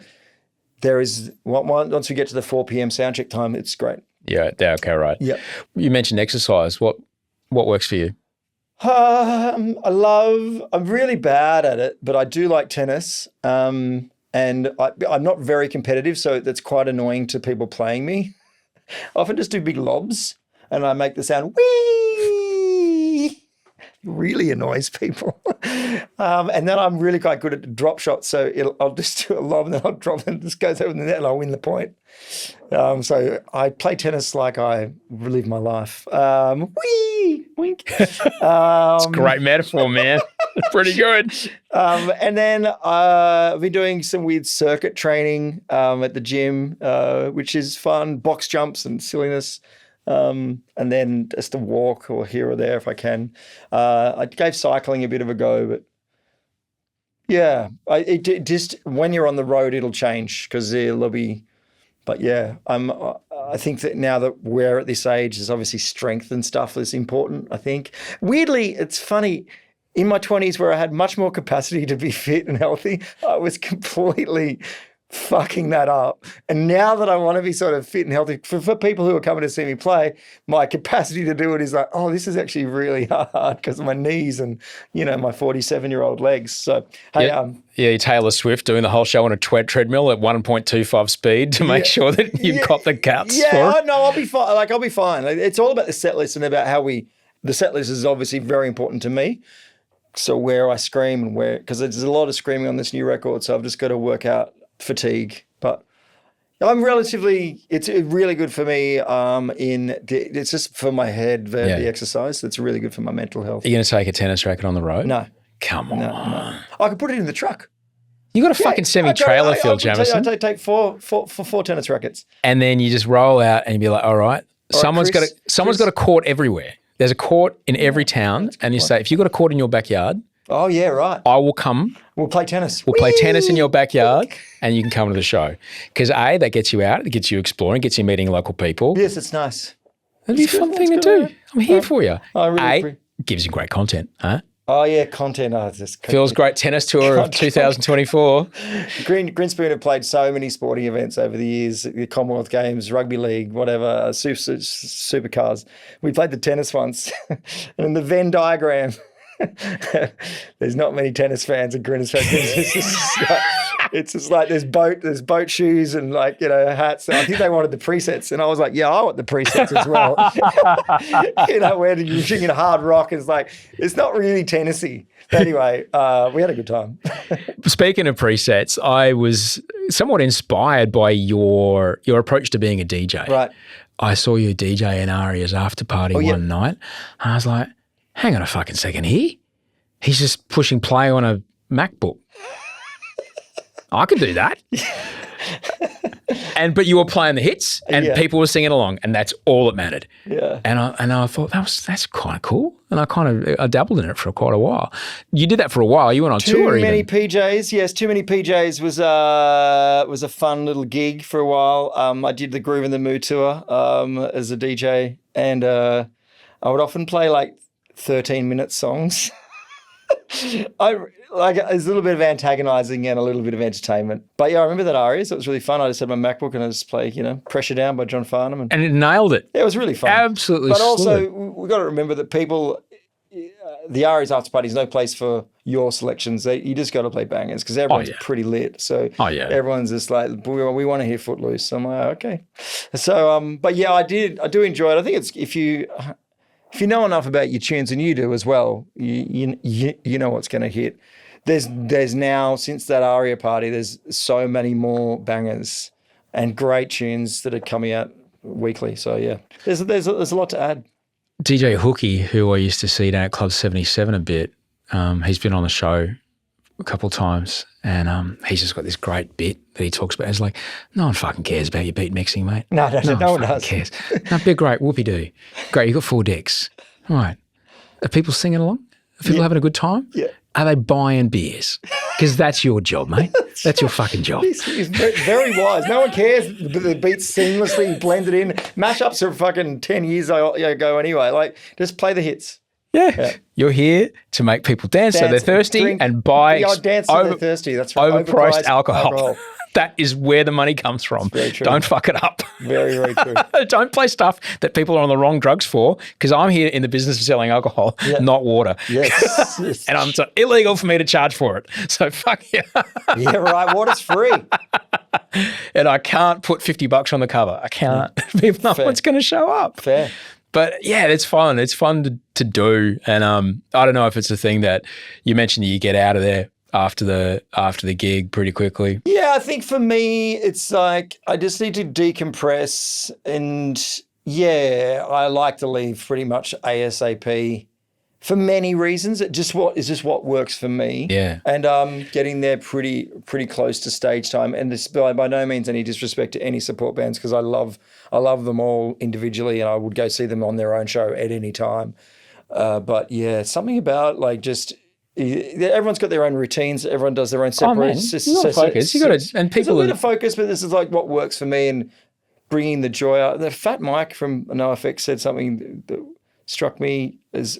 there is once we get to the 4 p.m. sound check time, it's great. Yeah, okay, right. Yeah. You mentioned exercise. What works for you? I'm really bad at it, but I do like tennis. And I'm not very competitive, so that's quite annoying to people playing me. I often just do big lobs and I make the sound wee. Really annoys people. And then I'm really quite good at the drop shots. So I'll just do a lob and then I'll drop and it just goes over the net and I'll win the point. So I play tennis like I live my life. Wee, wink. It's a great metaphor, man. Pretty good. And then I've been doing some weird circuit training at the gym, which is fun, box jumps and silliness. And then just a walk or here or there if I can. I gave cycling a bit of a go, but yeah, just when you're on the road, it'll change because there'll be. But yeah, I think that now that we're at this age, there's obviously strength and stuff that's important. I think weirdly, it's funny. In my 20s, where I had much more capacity to be fit and healthy, I was completely fucking that up. And now that I want to be sort of fit and healthy, for people who are coming to see me play, my capacity to do it is like, oh, this is actually really hard because of my knees and, my 47-year-old legs. So, hey, you Taylor Swift doing the whole show on a treadmill at 1.25 speed to make sure that you've got the guts for it. No, I'll be fine. I'll be fine. It's all about the set list and about how the set list is obviously very important to me. So where I scream and because there's a lot of screaming on this new record, so I've just got to work out fatigue. But it's really good for me it's just for my head, the exercise. It's really good for my mental health. Are you going to take a tennis racket on the road? No. Come on. No. I could put it in the truck. You got a fucking semi-trailer field, Jameson. I take four tennis rackets. And then you just roll out and you be like, all right, someone's got a court everywhere. There's a court in every town, and you say, if you've got a court in your backyard, oh yeah, right, I will come. We'll play tennis. We'll play tennis in your backyard, and you can come to the show. Because that gets you out, it gets you exploring, gets you meeting local people. Yes, it's nice. It'd be a fun thing to do. I'm here for you. I really gives you great content, huh? Oh yeah, content. Phil's great tennis tour of 2024. Grinspoon have played so many sporting events over the years, the Commonwealth Games, rugby league, whatever, supercars. We played the tennis once, and in the Venn diagram, there's not many tennis fans and Grinners fans. It's just like there's boat shoes and hats. I think they wanted the presets, and I was like, yeah, I want the presets as well. Where you're singing hard rock, it's like it's not really Tennessee. But anyway, we had a good time. Speaking of presets, I was somewhat inspired by your approach to being a DJ. Right. I saw you DJ in Aria's after party one night, and I was like, hang on a fucking second here. He's just pushing play on a MacBook. I could do that. but you were playing the hits and people were singing along, and that's all that mattered. Yeah. And I thought that's kind of cool, and I dabbled in it for quite a while. You did that for a while. You went on tour. Too many PJs. Yes, Too Many PJs was a fun little gig for a while. I did the Groove in the Mood tour as a DJ, and I would often play like 13-minute songs. I like it's a little bit of antagonizing and a little bit of entertainment. But yeah, I remember that aria, so it was really fun. I just had my MacBook and I just play, Pressure Down by John Farnham. And it nailed it. Yeah, it was really fun. Absolutely. But also, we've got to remember that people, the Ari's after party is no place for your selections. You just got to play bangers because everyone's pretty lit. So everyone's just like, we want to hear Footloose. So I'm like, okay. So, but yeah, I do enjoy it. I think it's if you know enough about your tunes, and you do as well, you know what's going to hit. There's now, since that Aria party, there's so many more bangers and great tunes that are coming out weekly. So yeah, there's a lot to add. DJ Hookie, who I used to see down at Club 77 a bit, he's been on the show a couple of times, and he's just got this great bit that he talks about. It's like, no one fucking cares about your beat mixing, mate. No one does. Cares. No, be great, whoopee-doo. Great, you got 4 decks. All right. Are people singing along? Are people having a good time? Yeah. Are they buying beers? Because that's your job, mate. That's your fucking job. He's very wise. No one cares. The beats seamlessly blended in. Mashups are fucking 10 years ago anyway. Like, just play the hits. Yeah. You're here to make people dance so they're thirsty, drink, and buy dance so they're thirsty. That's right. Overpriced alcohol. That is where the money comes from. Very true. Don't fuck it up. Very, very true. Don't play stuff that people are on the wrong drugs for, because I'm here in the business of selling alcohol, not water. Yes. And it's illegal for me to charge for it. So fuck yeah. Yeah, right. Water's free. And I can't put $50 on the cover. I can't. No one's going to show up. Fair. But yeah, it's fun. It's fun to do. And I don't know if it's a thing that you mentioned that you get out of there after the gig pretty quickly. Yeah, I think for me, it's like I just need to decompress, and yeah, I like to leave pretty much ASAP for many reasons. It's just what works for me. Yeah, and getting there pretty close to stage time. And this by no means any disrespect to any support bands, because I love them all individually, and I would go see them on their own show at any time. But yeah, something about like just. Everyone's got their own routines. Everyone does their own separate. You got to focus. You got to, and people. There's a bit of focus, but this is like what works for me and bringing the joy out. The Fat Mike from NoFX said something that struck me as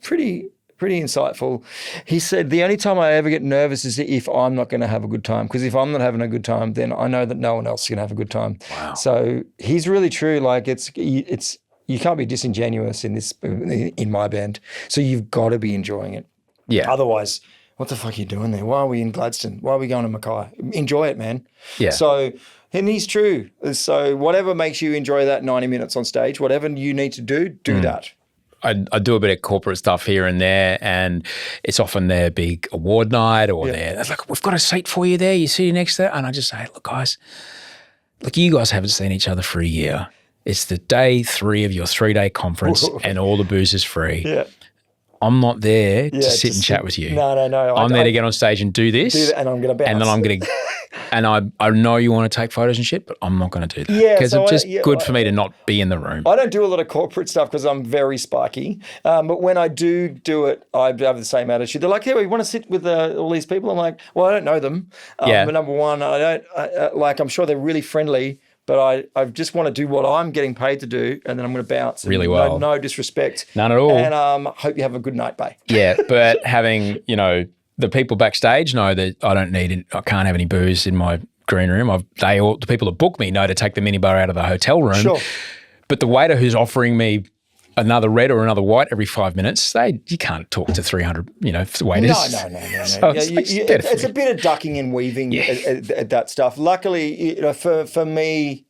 pretty insightful. He said, "The only time I ever get nervous is if I'm not going to have a good time. Because if I'm not having a good time, then I know that no one else is going to have a good time." Wow. So he's really true. Like it's. You can't be disingenuous in my band. So you've got to be enjoying it. Yeah. Otherwise, what the fuck are you doing there? Why are we in Gladstone? Why are we going to Mackay? Enjoy it, man. Yeah. So, and he's true. So whatever makes you enjoy that 90 minutes on stage, whatever you need to do that. I do a bit of corporate stuff here and there, and it's often their big award night or they're like, we've got a seat for you there. You sit next to that. And I just say, look, guys, you guys haven't seen each other for a year. It's the day 3 of your 3-day conference and all the booze is free. Yeah. I'm not there to sit and chat with you. No. I'm there to get on stage and do this. And I'm going to bounce. And then I'm going to, and I know you want to take photos and shit, but I'm not going to do that. Yeah. Because it's just good for me to not be in the room. I don't do a lot of corporate stuff because I'm very spiky. But when I do it, I have the same attitude. They're like, "Hey, we want to sit with all these people." I'm like, "Well, I don't know them." But number one, I'm sure they're really friendly. But I just want to do what I'm getting paid to do, and then I'm going to bounce. Really well. No disrespect. None at all. And hope you have a good night, babe. Yeah, but having, the people backstage know that I can't have any booze in my green room. The people that book me know to take the minibar out of the hotel room. Sure. But the waiter who's offering me another red or another white every 5 minutes, you can't talk to 300, waiters. No. So it's a bit of ducking and weaving at that stuff. Luckily, for me,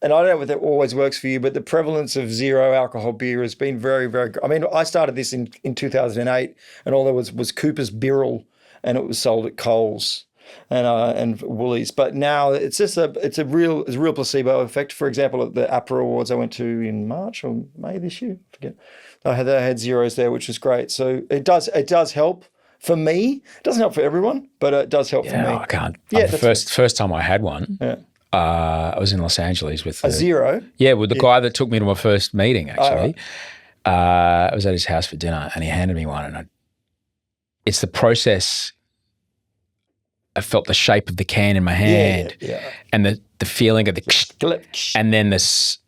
and I don't know whether it always works for you, but the prevalence of zero alcohol beer has been very, very good. I mean, I started this in 2008, and all there was Cooper's Birrell, and it was sold at Coles and Woolies. But now it's a real placebo effect. For example, at the APRA Awards I went to in March or May this year, I forget. I had zeros there, which was great. So it does help for me. It doesn't help for everyone, but it does help for me. I can't. Yeah, the first time I had one, I was in Los Angeles with A zero? Yeah, with the guy that took me to my first meeting, actually. Oh, right. I was at his house for dinner and he handed me one, and it's the process. I felt the shape of the can in my hand and the feeling of the and then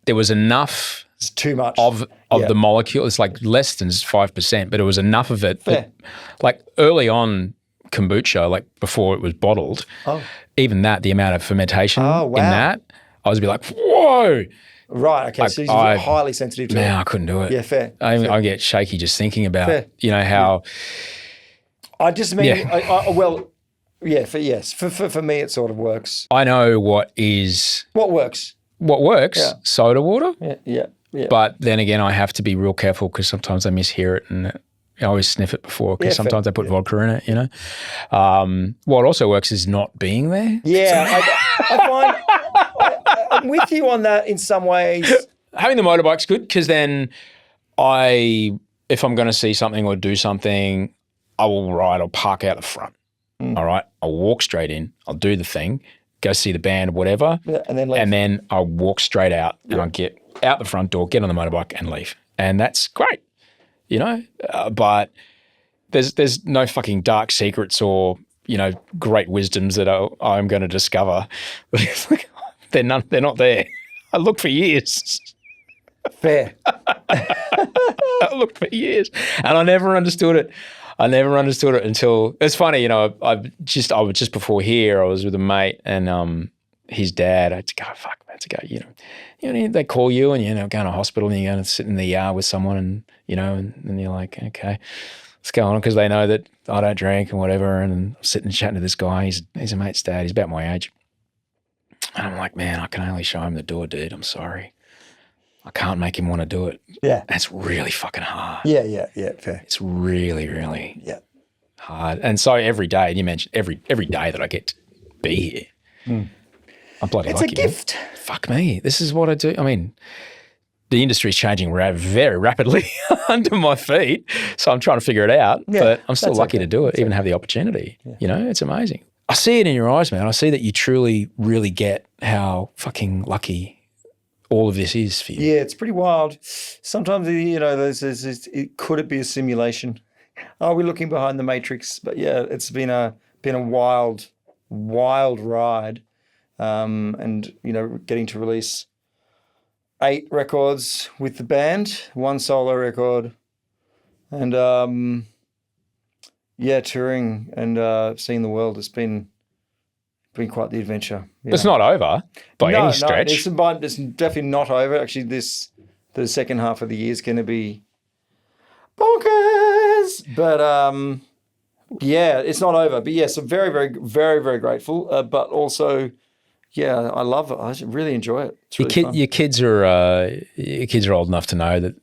there was enough it's too much of the molecule. It's like less than 5%, but it was enough of it that, like early on kombucha, like before it was bottled, even that, the amount of fermentation in that, I was be like, whoa. Right, okay, so you're highly sensitive to it. Man, I couldn't do it. Yeah, fair. I get shaky just thinking about, how. I just mean, for me it sort of works. I know what works. Yeah. Soda water. Yeah. But then again, I have to be real careful because sometimes I mishear it and I always sniff it before because sometimes I put vodka in it, What also works is not being there. Yeah, I find I'm with you on that in some ways. Having the motorbike's good because then if I'm going to see something or do something, I will ride or park out the front. All right, I'll walk straight in. I'll do the thing, go see the band or whatever, and then leave. And then I'll walk straight out and I'll get out the front door, get on the motorbike and leave. And that's great, but there's no fucking dark secrets or, great wisdoms that I'm going to discover. They're not there. I looked for years. Fair. I looked for years and I never understood it. Until it's funny, I was just before here, I was with a mate and his dad. I had to go, they call you and go to hospital and you're going to sit in the yard with someone and and you're like, okay, what's going on? Because they know that I don't drink and whatever. And I'm sitting and chatting to this guy. He's a mate's dad. He's about my age. And I'm like, man, I can only show him the door, dude. I'm sorry. I can't make him want to do it. Yeah. That's really fucking hard. Yeah, fair. It's really, really hard. And so every day, and you mentioned every day that I get to be here, I'm bloody lucky. It's a gift. Man. Fuck me. This is what I do. I mean, the industry's changing very rapidly under my feet, so I'm trying to figure it out, but I'm still lucky to do it, even have the opportunity. Yeah. It's amazing. I see it in your eyes, man. I see that you truly, really get how fucking lucky all of this is for you. Yeah, it's pretty wild. Sometimes, could it be a simulation? Are we looking behind the matrix? But yeah, it's been a wild ride, and getting to release 8 records with the band, 1 solo record, and touring and seeing the world. It's been quite the adventure. It's not over by any stretch. No, it's definitely not over. Actually, the second half of the year is going to be bonkers. But it's not over. But yes, I'm very, very, very, very grateful. But also, I love it. I really enjoy it. It's really fun. Your kids are old enough to know that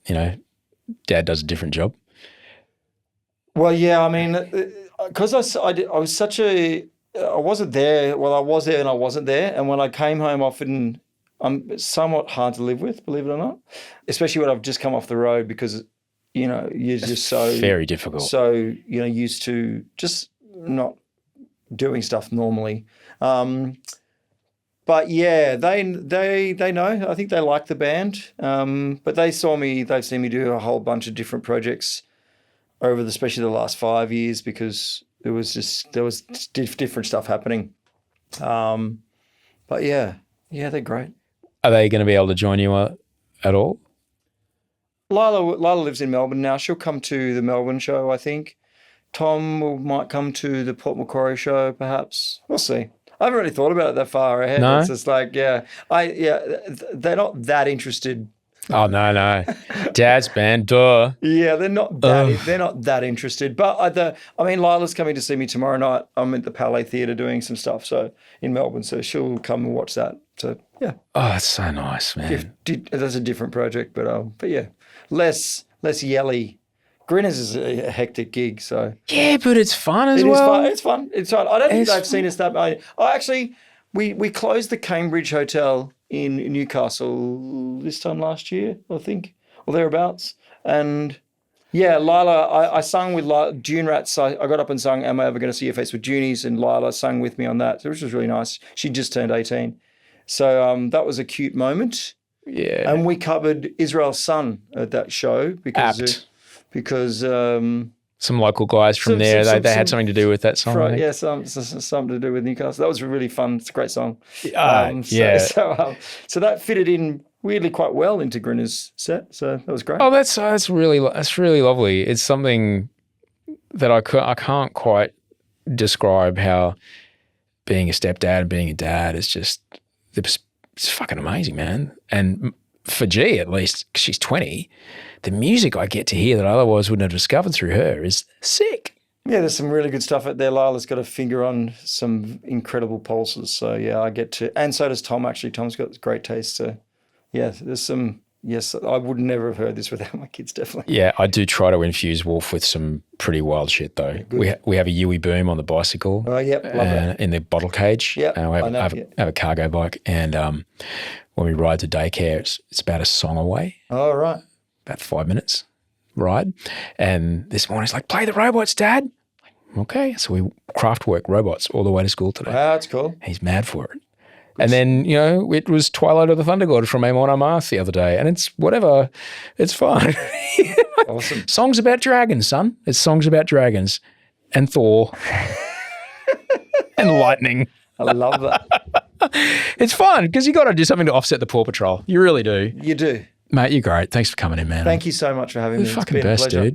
Dad does a different job. Well, yeah, I mean, because I wasn't there. Well, I was there and I wasn't there. And when I came home, often I'm somewhat hard to live with, believe it or not, especially when I've just come off the road because, you're just so very difficult. So, used to just not doing stuff normally. But yeah, they know. I think they like the band. But they've seen me do a whole bunch of different projects over especially the last 5 years because there was different stuff happening. But yeah, they're great. Are they going to be able to join you at all? Lila lives in Melbourne now. She'll come to the Melbourne show, I think. Tom might come to the Port Macquarie show, perhaps. We'll see. I haven't really thought about it that far ahead. No? It's just like, they're not that interested. Oh, no. Dad's band, duh. Yeah, they're not that interested. But Lila's coming to see me tomorrow night. I'm at the Palais Theatre doing some stuff in Melbourne, so she'll come and watch that. So, yeah. Oh, that's so nice, man. That's a different project, but yeah, less yelly. Grinners is a hectic gig, so. Yeah, but it's fun as well. It's fun. I don't think they've seen us that. We closed the Cambridge Hotel in Newcastle this time last year, I think, or thereabouts. And yeah, Lila, I sung with Dune Rats. I got up and sung Am I Ever Going to See Your Face with Junies, and Lila sung with me on that, which was really nice. She just turned 18. So that was a cute moment. Yeah. And we covered Israel's Son at that show because Apt. because Some local guys from there, they had something to do with that song. I think. something to do with Newcastle. That was really fun. It's a great song. Yeah. So that fitted in weirdly quite well into Grinners' set. So that was great. Oh, that's really lovely. It's something that I can't quite describe how being a stepdad and being a dad is just it's fucking amazing, man. And for G, at least, 'cause she's 20, the music I get to hear that I otherwise wouldn't have discovered through her is sick. Yeah, there's some really good stuff out there. Lila's got a finger on some incredible pulses. So, yeah, I get to, and so does Tom, actually. Tom's got great taste. So, yeah, there's some, yes, I would never have heard this without my kids, definitely. Yeah, I do try to infuse Wolf with some pretty wild shit, though. We have a Yui Boom on the bicycle. Oh, yep, love it. In the bottle cage. Yeah, I have a cargo bike. And when we ride to daycare, it's about a song away. Oh, right. About 5 minutes ride. And this morning, he's like, play the robots, Dad. Okay. So we craft work robots all the way to school today. Wow, that's cool. He's mad for it. And then, it was Twilight of the Thunder God from Amon Amarth the other day. And it's whatever. It's fun. Awesome. Songs about dragons, son. It's songs about dragons and Thor and lightning. I love that. It's fun because you got to do something to offset the Paw Patrol. You really do. You do. Mate, you're great. Thanks for coming in, man. Thank you so much for having me. You're It's fucking been a best, pleasure. dude.